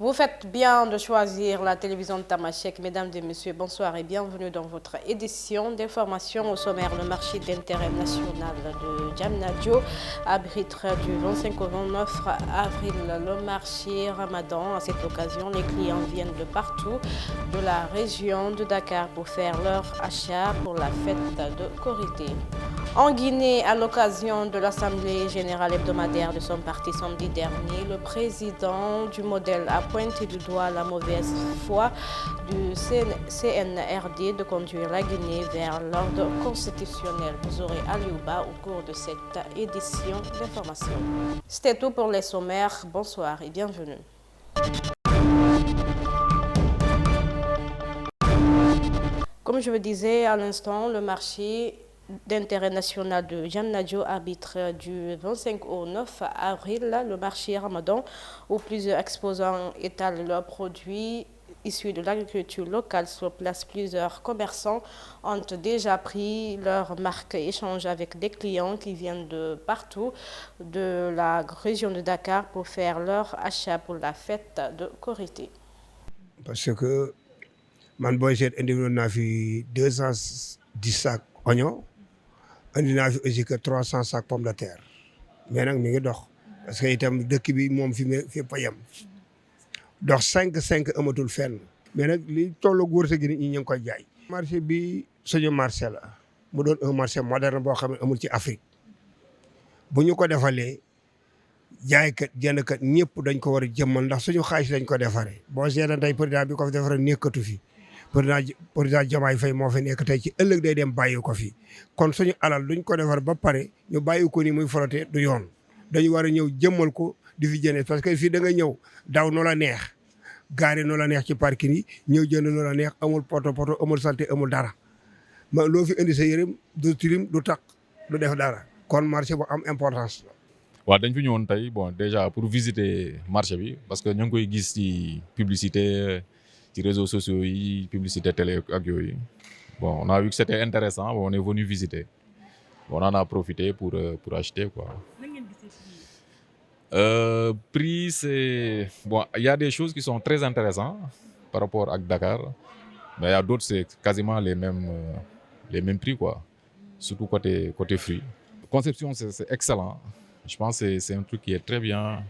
Vous faites bien de choisir la télévision de Tamashek. Mesdames et messieurs, bonsoir et bienvenue dans votre édition d'information au sommaire. Le marché d'intérêt national de Diamniadio abrite du 25 au 29 avril le marché Ramadan. À cette occasion, les clients viennent de partout de la région de Dakar pour faire leur achat pour la fête de Korité. En Guinée, à l'occasion de l'Assemblée générale hebdomadaire de son parti samedi dernier, le président du modèle a pointé du doigt la mauvaise foi du CNRD de conduire la Guinée vers l'ordre constitutionnel. Vous aurez Aliouba au cours de cette édition d'information. C'était tout pour les sommaires. Bonsoir et bienvenue. Comme je vous disais à l'instant, le marché d'intérêt national de Diamniadio arbitre du 25 au 9 avril le marché Ramadan où plusieurs exposants étalent leurs produits issus de l'agriculture locale. Sur place, plusieurs commerçants ont déjà pris leur marque et échangent avec des clients qui viennent de partout de la région de Dakar pour faire leur achat pour la fête de Korité. Parce que man boy seet indi naa fi 210 sacs oignons indi naa fi aussi que 300 sacs pommes de terre mais nag mi ngi dox parce que itam dëkk bi moom fi fépp a yem dox 5 amatul fenn mais nag li tollu wërsëg gi nit ñi ngi koy jaay. marché bi suñu marché la mu doon un marché moderne boo xam ne amul ci Afrique bu ñu ko defalee jaaykat jëndkat ñëpp dañ ko war a jëmmal ndax suñu xaalis lañ ko defaree. boo seetee tey président bi ko fi defaree nekkatu fi président Diomaye Faye moo fi nekk tey ci ëllëg day dem bàyyi ko fi kon suñu alal duñ ko defar ba pare ñu bàyyi ko ni muy frotté du yoon dañu war a ñëw jëmmal ko di fi jëndee parce que fii da nga ñëw daw nu la neex gaari nu la neex ci parking yi ñëw jënd nu la neex amul poto amul salté amul dara ma loo fi indi sa yërëm du tilim du taq du def dara kon marché bu am importance la. waaw dañ fi ñëwoon tey bon déjà pour visiter marché bi parce que ñu ngi koy gis ci publicité ci réseaux sociaux yi publicité télé ak yooyu bon on a vu que c'était intéressant bon on est venu visiter bon on en a profité pour acheter quoi. Prix c'est bon il y a des choses qui sont très intéressantes par rapport à Dakar mais il y a d'autres c'est quasiment les mêmes prix quoi surtout côté fruits. Conception c'est excellent. Je pense que c'est un truc qui est très bien.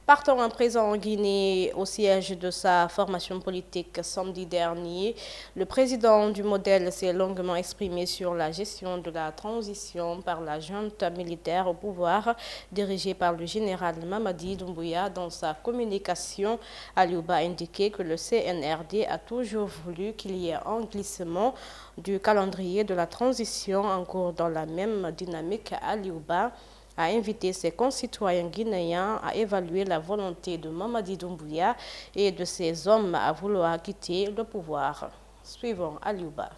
Partons à présent en Guinée au siège de sa formation politique samedi dernier. Le président du modèle s'est longuement exprimé sur la gestion de la transition par la junte militaire au pouvoir dirigée par le général Mamadi Doumbouya. Dans sa communication, Aliouba a indiqué que le CNRD a toujours voulu qu'il y ait un glissement du calendrier de la transition en cours dans la même dynamique. Aliouba a invité ses concitoyens guinéens à évaluer la volonté de Mamadi Doumbouya et de ses hommes à vouloir quitter le pouvoir. Suivons Aliouba.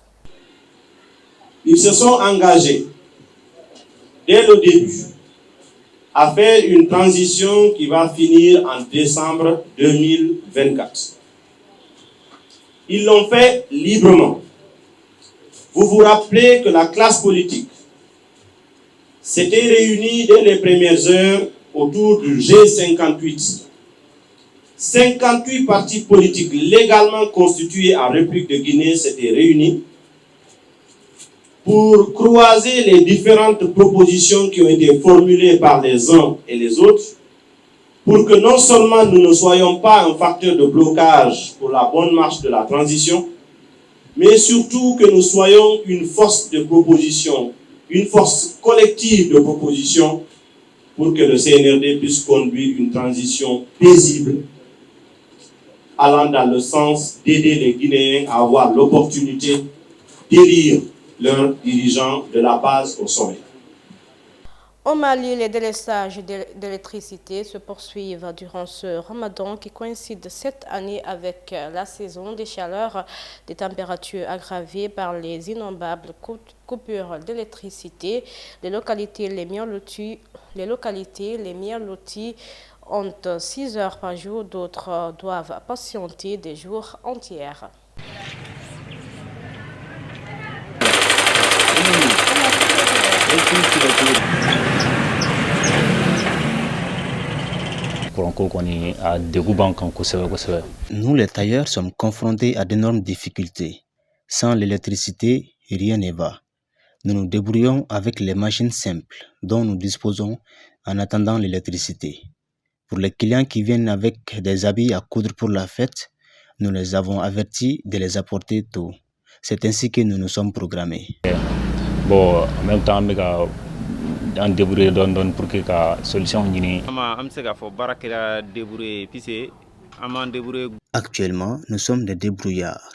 Ils se sont engagés dès le début à faire une transition qui va finir en décembre 2024. Ils l'ont fait librement. Vous vous rappelez que la classe politique s'était réunie dès les premières heures autour du G58. 58 partis politiques légalement constitués en République de Guinée s'étaient réunis pour croiser les différentes propositions qui ont été formulées par les uns et les autres pour que non seulement nous ne soyons pas un facteur de blocage pour la bonne marche de la transition, mais surtout que nous soyons une force de proposition, une force collective de proposition pour que le CNRD puisse conduire une transition paisible allant dans le sens d'aider les Guinéens à avoir l'opportunité d'élire leurs dirigeants de la base au sommet. Au Mali, les délestages d'électricité se poursuivent durant ce ramadan qui coïncide cette année avec la saison des chaleurs, des températures aggravées par les innombrables coupures d'électricité. Les localités les mieux loties ont 6 heures par jour, d'autres doivent patienter des jours entiers. Nous, les tailleurs, sommes confrontés à d'énormes difficultés. Sans l'électricité, rien ne va. Nous nous débrouillons avec les machines simples dont nous disposons en attendant l'électricité. Pour les clients qui viennent avec des habits à coudre pour la fête, nous les avons avertis de les apporter tôt. C'est ainsi que nous nous sommes programmés. Bon, en même temps, en débrouiller pour que la solution Actuellement, nous sommes des débrouillards.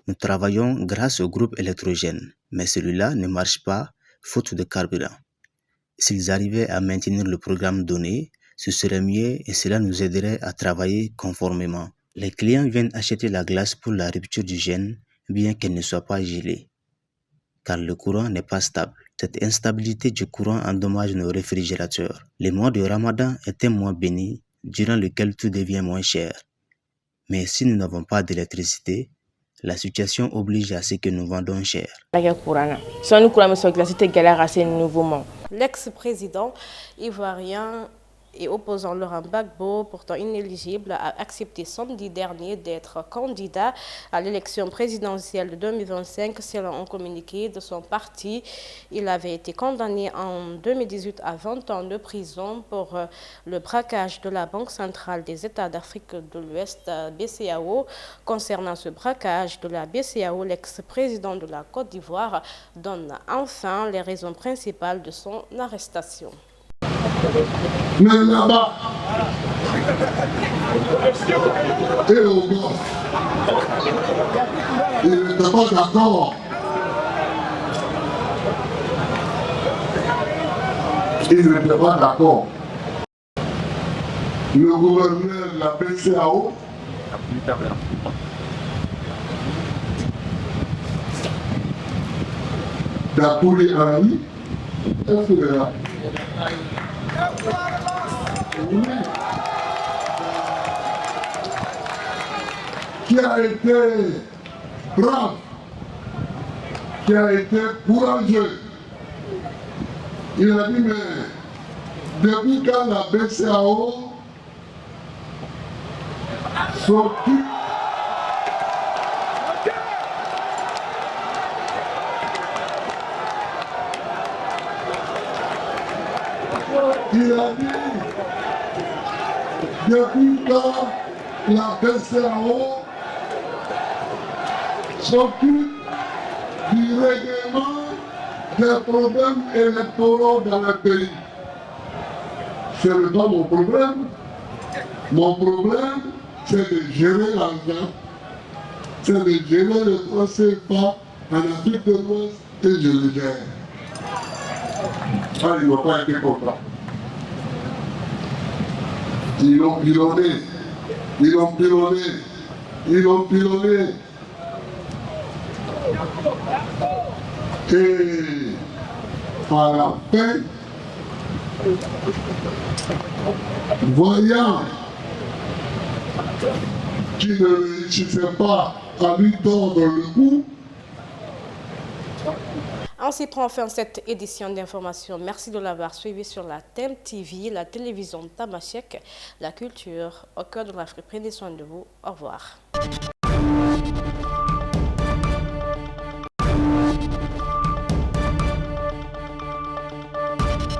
Nous travaillons grâce au groupe électrogène, mais celui-là ne marche pas faute de carburant. S'ils arrivaient à maintenir le programme donné, ce serait mieux et cela nous aiderait à travailler conformément. Les clients viennent acheter la glace pour la rupture du gène, bien qu'elle ne soit pas gelée, car le courant n'est pas stable. Cette instabilité du courant endommage nos réfrigérateurs. Le mois de Ramadan est un mois béni, durant lequel tout devient moins cher. Mais si nous n'avons pas d'électricité, la situation oblige à ce que nous vendons cher. L'ex-président ivoirien et opposant Laurent Gbagbo, pourtant inéligible, a accepté samedi dernier d'être candidat à l'élection présidentielle de 2025 selon un communiqué de son parti. Il avait été condamné en 2018 à 20 ans de prison pour le braquage de la Banque centrale des États d'Afrique de l'Ouest, BCAO. Concernant ce braquage de la BCAO, l'ex-président de la Côte d'Ivoire donne enfin les raisons principales de son arrestation. Mais là-bas, et au bord, il n'était pas d'accord. Il n'était pas d'accord. Le gouverneur de la BCAO d'Apouli Henri, est-ce qu'il est là? Qui a été brave, qui a été courageux. Il a dit, mais depuis quand la BCAO s'occupe il a dit, depuis quand la BCAO s'occupe du règlement des problèmes électoraux dans le pays. Ce n'est pas mon problème. Mon problème, c'est de gérer l'argent, c'est de gérer le franc CFA en Afrique de l'Ouest et je le gère. Ça, il ne va pas être content. Ils l'ont pilonné, ils l'ont pilonné, ils l'ont pilonné. Et à la fin, voyant qu'il ne réussissait pas à lui tordre le cou. Ainsi prend fin cette édition d'information. Merci de l'avoir suivi sur la TEM TV, la télévision Tamashek, la culture au cœur de l'Afrique. Prenez soin de vous. Au revoir.